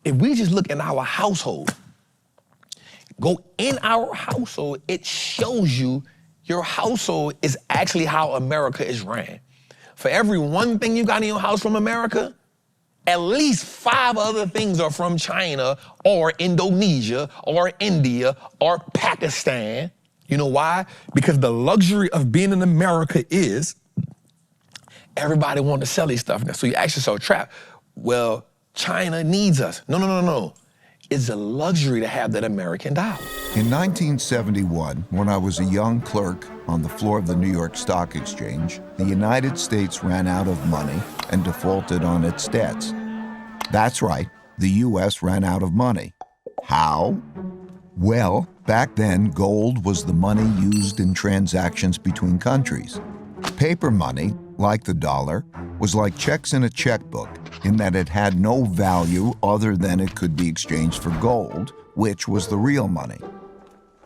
if we just look in our household, go in our household, it shows you your household is actually how America is ran. For every one thing you got in your house from America, at least 5 other things are from China or Indonesia or India or Pakistan. You know why? Because the luxury of being in America is everybody wants to sell these stuff now. So you ask yourself, Trap, well, China needs us. No. It's a luxury to have that American dollar. In 1971, when I was a young clerk on the floor of the New York Stock Exchange, the United States ran out of money and defaulted on its debts. That's right, the U.S. ran out of money. How? Well, back then, gold was the money used in transactions between countries. Paper money, like the dollar, was like checks in a checkbook in that it had no value other than it could be exchanged for gold, which was the real money.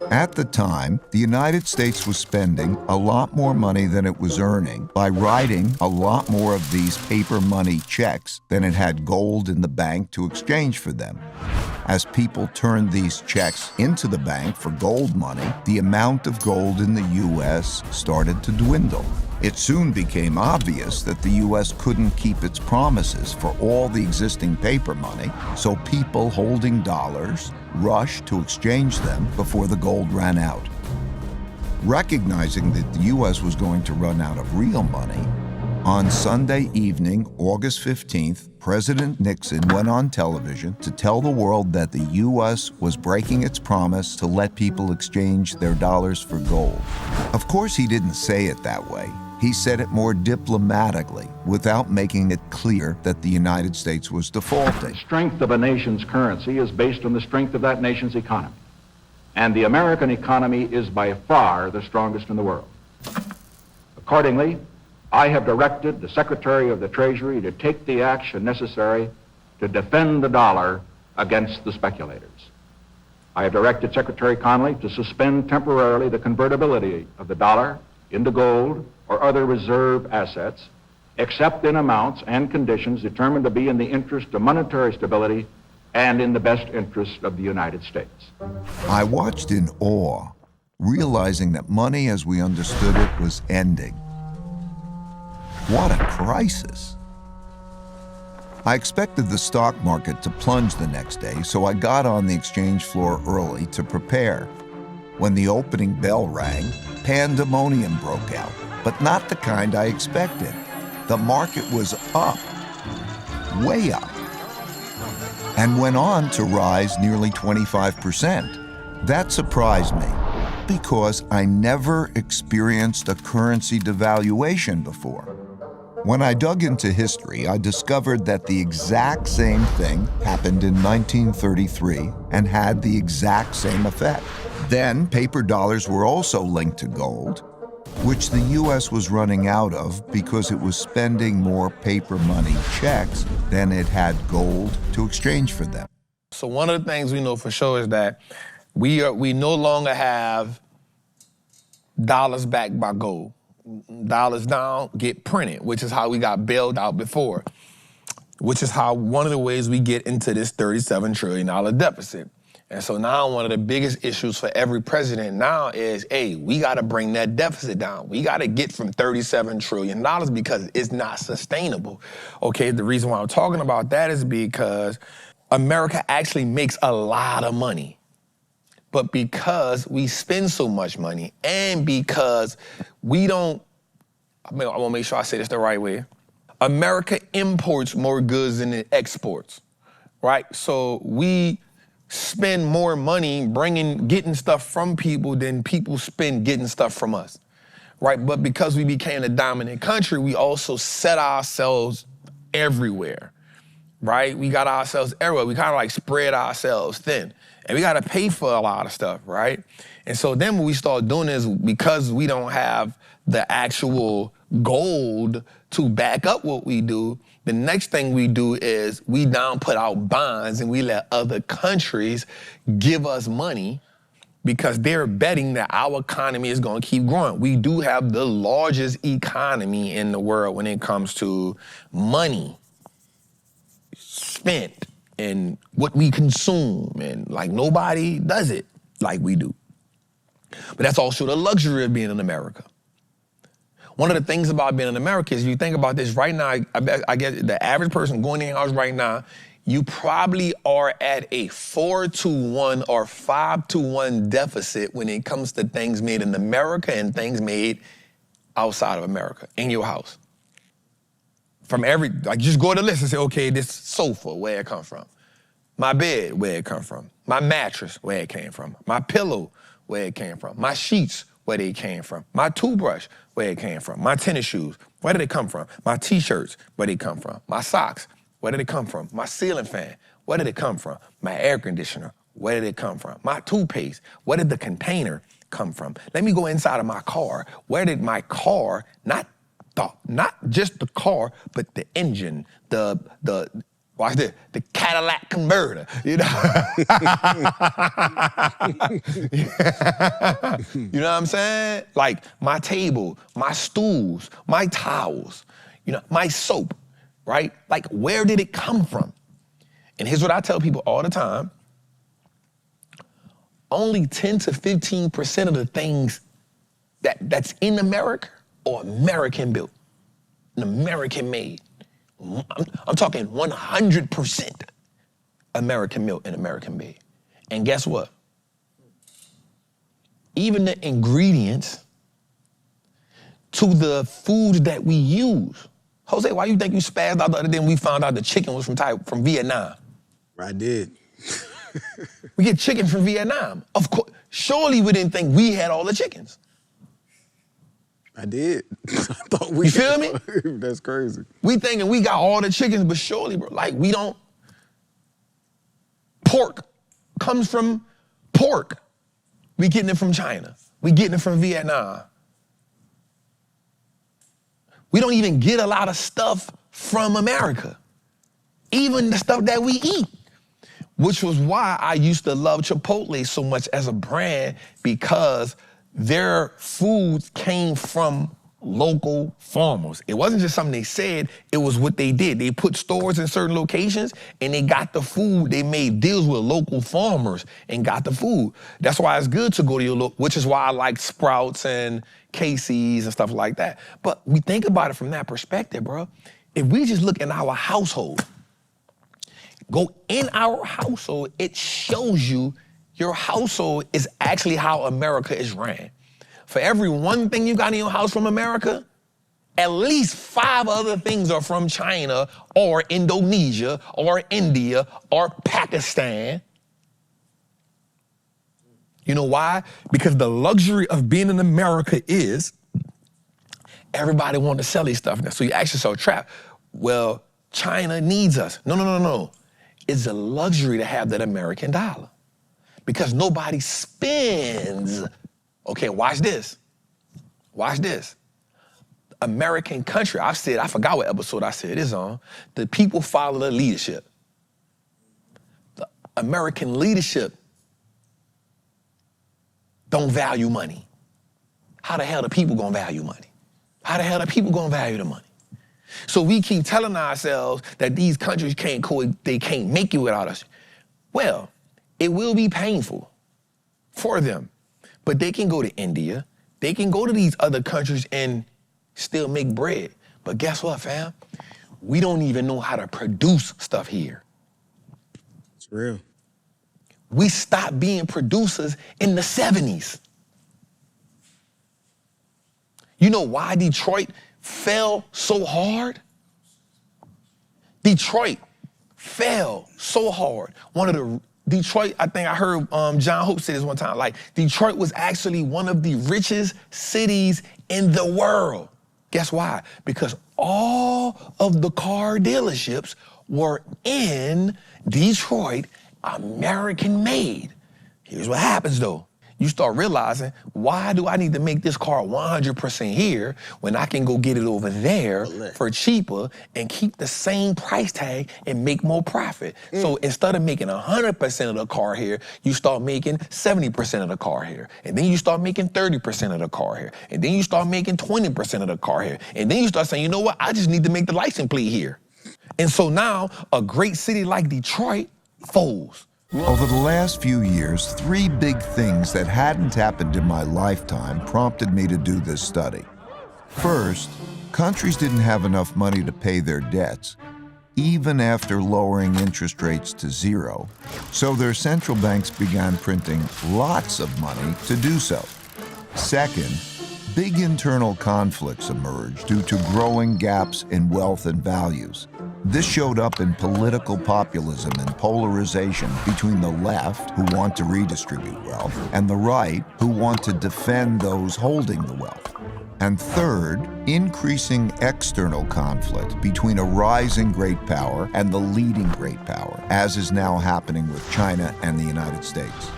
At the time, the United States was spending a lot more money than it was earning by writing a lot more of these paper money checks than it had gold in the bank to exchange for them. As people turned these checks into the bank for gold money, the amount of gold in the U.S. started to dwindle. It soon became obvious that the U.S. couldn't keep its promises for all the existing paper money, so people holding dollars rushed to exchange them before the gold ran out. Recognizing that the U.S. was going to run out of real money, on Sunday evening, August 15th, President Nixon went on television to tell the world that the U.S. was breaking its promise to let people exchange their dollars for gold. Of course, he didn't say it that way. He said it more diplomatically, without making it clear that the United States was defaulting. The strength of a nation's currency is based on the strength of that nation's economy. And the American economy is by far the strongest in the world. Accordingly, I have directed the Secretary of the Treasury to take the action necessary to defend the dollar against the speculators. I have directed Secretary Connally to suspend temporarily the convertibility of the dollar into gold or other reserve assets, except in amounts and conditions determined to be in the interest of monetary stability and in the best interest of the United States. I watched in awe, realizing that money as we understood it was ending. What a crisis. I expected the stock market to plunge the next day, so I got on the exchange floor early to prepare. When the opening bell rang, pandemonium broke out, but not the kind I expected. The market was up, way up, and went on to rise nearly 25%. That surprised me, because I never experienced a currency devaluation before. When I dug into history, I discovered that the exact same thing happened in 1933 and had the exact same effect. Then, paper dollars were also linked to gold, which the U.S. was running out of because it was spending more paper money checks than it had gold to exchange for them. So one of the things we know for sure is that we no longer have dollars backed by gold. Dollars down, get printed, which is how we got bailed out before, which is how one of the ways we get into this $37 trillion deficit. And so now one of the biggest issues for every president now is, hey, we got to bring that deficit down. We got to get from $37 trillion because it's not sustainable. Okay, the reason why I'm talking about that is because America actually makes a lot of money. But because we spend so much money and because we don't, I want to make sure I say this the right way. America imports more goods than it exports, right? So we spend more money getting stuff from people than people spend getting stuff from us, right? But because we became the dominant country, we also set ourselves everywhere, right? We got ourselves everywhere. We kind of like spread ourselves thin. And we got to pay for a lot of stuff, right? And so then what we start doing is, because we don't have the actual gold to back up what we do, the next thing we do is we now put out bonds and we let other countries give us money because they're betting that our economy is going to keep growing. We do have the largest economy in the world when it comes to money spent and what we consume, and like nobody does it like we do. But that's also the luxury of being in America. One of the things about being in America is, you think about this right now, I get the average person going in your house right now, you probably are at a 4-to-1 or 5-to-1 deficit when it comes to things made in America and things made outside of America in your house. From just go to the list and say, okay, this sofa, where it come from? My bed, where it come from? My mattress, where it came from? My pillow, where it came from? My sheets, where they came from? My toothbrush, where it came from? My tennis shoes, where did it come from? My t-shirts, where did it come from? My socks, where did it come from? My ceiling fan, where did it come from? My air conditioner, where did it come from? My toothpaste, where did the container come from? Let me go inside of my car. Where did my car, not just the car, but the engine, watch this, the Cadillac converter, you know? You know what I'm saying? Like my table, my stools, my towels, you know, my soap, right? Like, where did it come from? And here's what I tell people all the time. Only 10 to 15% of the things that's in America are American built and American made. I'm talking 100% American built and American made. And guess what? Even the ingredients to the foods that we use. Jose, why you think you spazzed out the other day when we found out the chicken was from Vietnam? I did. We get chicken from Vietnam. Of course, surely we didn't think we had all the chickens. I did. I thought we You feel me? That's crazy. We thinking we got all the chickens, but surely, bro, like we don't. Pork comes from pork. We getting it from China. We getting it from Vietnam. We don't even get a lot of stuff from America. Even the stuff that we eat. Which was why I used to love Chipotle so much as a brand, because their food came from local farmers. It wasn't just something they said, it was what they did. They put stores in certain locations and they got the food. They made deals with local farmers and got the food. That's why it's good to go to your local, which is why I like Sprouts and Casey's and stuff like that. But we think about it from that perspective, bro. If we just look in our household, go in our household, it shows you your household is actually how America is ran. For every one thing you got in your house from America, at least 5 other things are from China or Indonesia or India or Pakistan. You know why? Because the luxury of being in America is everybody wants to sell these stuff now. So you ask yourself, Trap, well, China needs us. No. It's a luxury to have that American dollar because nobody spends. Okay, watch this. Watch this. American country, I forgot what episode I said this on. The people follow the leadership. The American leadership don't value money. How the hell the people gonna value money? How the hell the people gonna value the money? So we keep telling ourselves that these countries they can't make it without us. Well, it will be painful for them, but they can go to India, they can go to these other countries and still make bread. But guess what, fam? We don't even know how to produce stuff here. It's real. We stopped being producers in the 70s. You know why Detroit fell so hard? Detroit fell so hard. Detroit, I think I heard John Hope say this one time, like Detroit was actually one of the richest cities in the world. Guess why? Because all of the car dealerships were in Detroit, American made. Here's what happens though. You start realizing, why do I need to make this car 100% here when I can go get it over there for cheaper and keep the same price tag and make more profit? So instead of making 100% of the car here, you start making 70% of the car here. And then you start making 30% of the car here. And then you start making 20% of the car here. And then you start saying, you know what, I just need to make the license plate here. And so now a great city like Detroit folds. Over the last few years, 3 big things that hadn't happened in my lifetime prompted me to do this study. First, countries didn't have enough money to pay their debts, even after lowering interest rates to 0, so their central banks began printing lots of money to do so. Second, big internal conflicts emerged due to growing gaps in wealth and values. This showed up in political populism and polarization between the left, who want to redistribute wealth, and the right, who want to defend those holding the wealth. And third, increasing external conflict between a rising great power and the leading great power, as is now happening with China and the United States.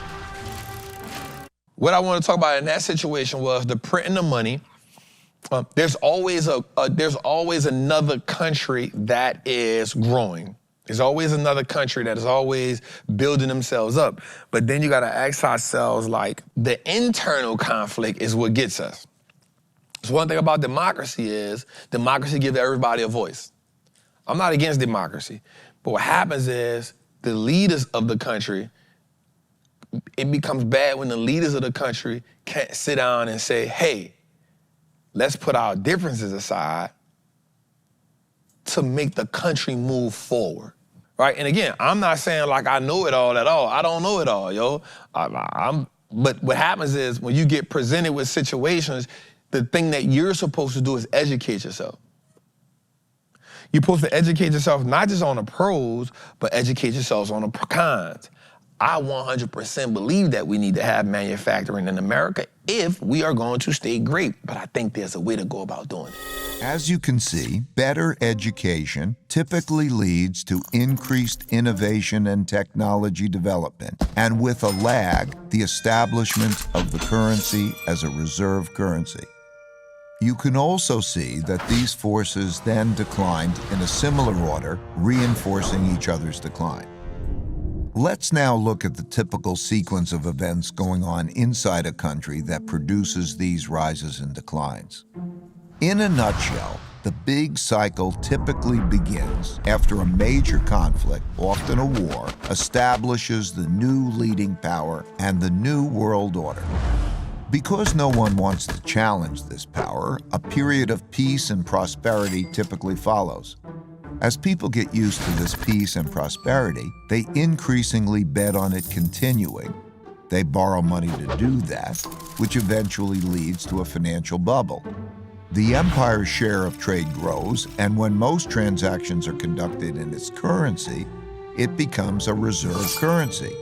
What I want to talk about in that situation was the printing of money. There's always another country that is growing. There's always another country that is always building themselves up. But then you got to ask ourselves, like, the internal conflict is what gets us. So one thing about democracy is democracy gives everybody a voice. I'm not against democracy, but what happens is the leaders of the country, it becomes bad when the leaders of the country can't sit down and say, hey, let's put our differences aside to make the country move forward, right? And again, I'm not saying like I know it all at all. I don't know it all, yo. But what happens is when you get presented with situations, the thing that you're supposed to do is educate yourself. You're supposed to educate yourself not just on the pros, but educate yourselves on the cons. I 100% believe that we need to have manufacturing in America if we are going to stay great, but I think there's a way to go about doing it. As you can see, better education typically leads to increased innovation and technology development, and with a lag, the establishment of the currency as a reserve currency. You can also see that these forces then declined in a similar order, reinforcing each other's decline. Let's now look at the typical sequence of events going on inside a country that produces these rises and declines. In a nutshell, the big cycle typically begins after a major conflict, often a war, establishes the new leading power and the new world order. Because no one wants to challenge this power, a period of peace and prosperity typically follows. As people get used to this peace and prosperity, they increasingly bet on it continuing. They borrow money to do that, which eventually leads to a financial bubble. The empire's share of trade grows, and when most transactions are conducted in its currency, it becomes a reserve currency,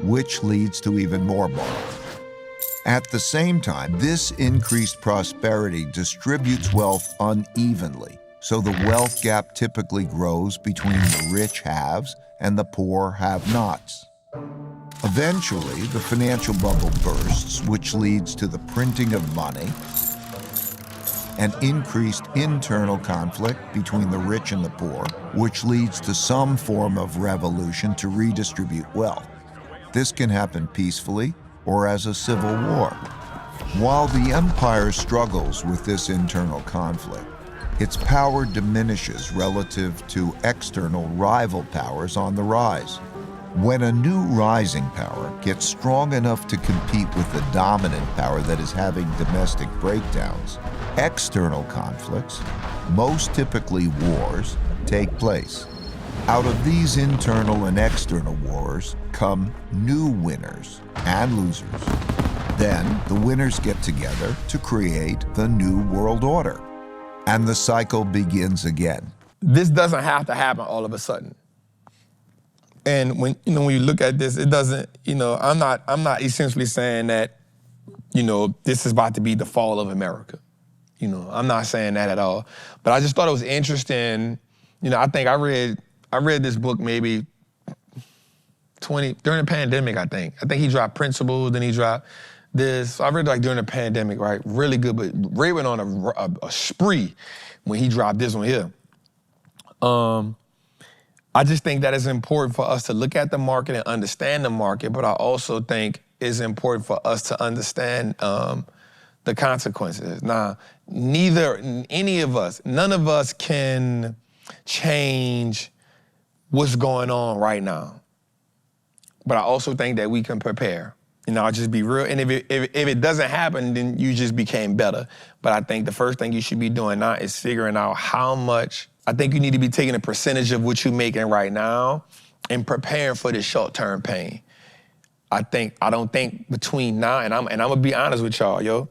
which leads to even more borrowing. At the same time, this increased prosperity distributes wealth unevenly, so the wealth gap typically grows between the rich haves and the poor have-nots. Eventually, the financial bubble bursts, which leads to the printing of money and increased internal conflict between the rich and the poor, which leads to some form of revolution to redistribute wealth. This can happen peacefully or as a civil war. While the empire struggles with this internal conflict, its power diminishes relative to external rival powers on the rise. When a new rising power gets strong enough to compete with the dominant power that is having domestic breakdowns, external conflicts, most typically wars, take place. Out of these internal and external wars come new winners and losers. Then the winners get together to create the new world order, and the cycle begins again. This doesn't have to happen all of a sudden. And when you look at this, it doesn't, I'm not essentially saying that, this is about to be the fall of America. I'm not saying that at all. But I just thought it was interesting. I think I read this book maybe during the pandemic, I think. I think he dropped Principles, then he dropped this. I read during the pandemic, right? Really good, but Ray went on a spree when he dropped this one here. I just think that it's important for us to look at the market and understand the market, but I also think it's important for us to understand the consequences. Now, none of us can change what's going on right now. but I also think that we can prepare. You know, I'll just be real. And if it doesn't happen, then you just became better. But I think the first thing you should be doing now is figuring out how much. I think you need to be taking a percentage of what you're making right now and preparing for the short-term pain. I don't think between now, and I'm gonna be honest with y'all, yo.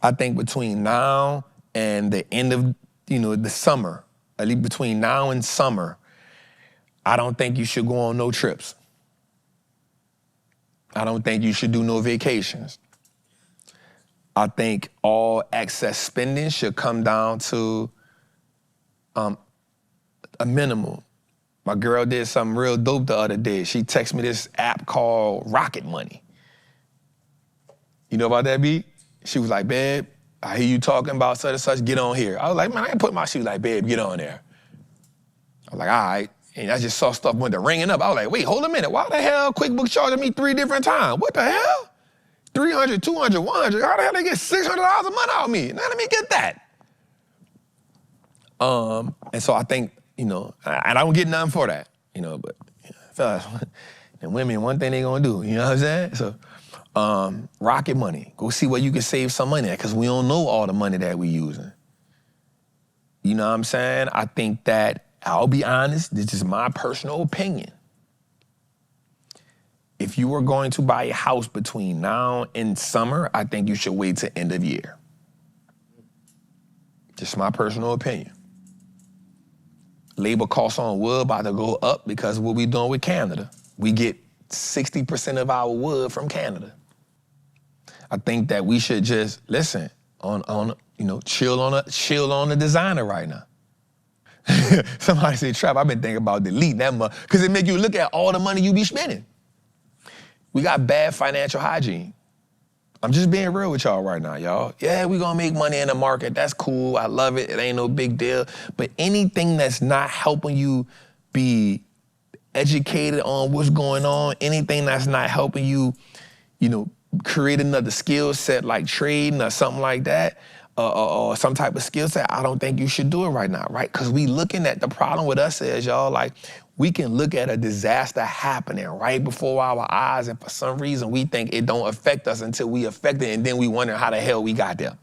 I think between now and the end of, the summer, at least between now and summer, I don't think you should go on no trips. I don't think you should do no vacations. I think all excess spending should come down to a minimum. My girl did something real dope the other day. She texted me this app called Rocket Money. You know about that, B? She was like, babe, I hear you talking about such and such, get on here. I was like, man, I ain't put my shoe. Like, babe, get on there. I was like, all right. And I just saw stuff went to ringing up. I was like, wait, hold a minute. Why the hell QuickBooks charging me 3 different times? What the hell? 300, 200, 100. How the hell they get $600 a month out of me? Now let me get that. And so I think, and I don't get nothing for that, but fellas, and women, one thing they gonna do, you know what I'm saying? So, Rocket Money. Go see where you can save some money at, because we don't know all the money that we using. You know what I'm saying? I think that, I'll be honest, this is my personal opinion. If you were going to buy a house between now and summer, I think you should wait till end of year. Just my personal opinion. Labor costs on wood about to go up because of what we doing with Canada. We get 60% of our wood from Canada. I think that we should just listen chill on the designer right now. Somebody said, Trap, I've been thinking about deleting that money because it make you look at all the money you be spending. We got bad financial hygiene. I'm just being real with y'all right now, y'all. Yeah, we gonna make money in the market. That's cool. I love it. It ain't no big deal. But anything that's not helping you be educated on what's going on, anything that's not helping you, create another skill set like trading or something like that, or some type of skill set, I don't think you should do it right now, right? Because we looking at, the problem with us is, y'all, like, we can look at a disaster happening right before our eyes, and for some reason we think it don't affect us until we affect it, and then we wonder how the hell we got there.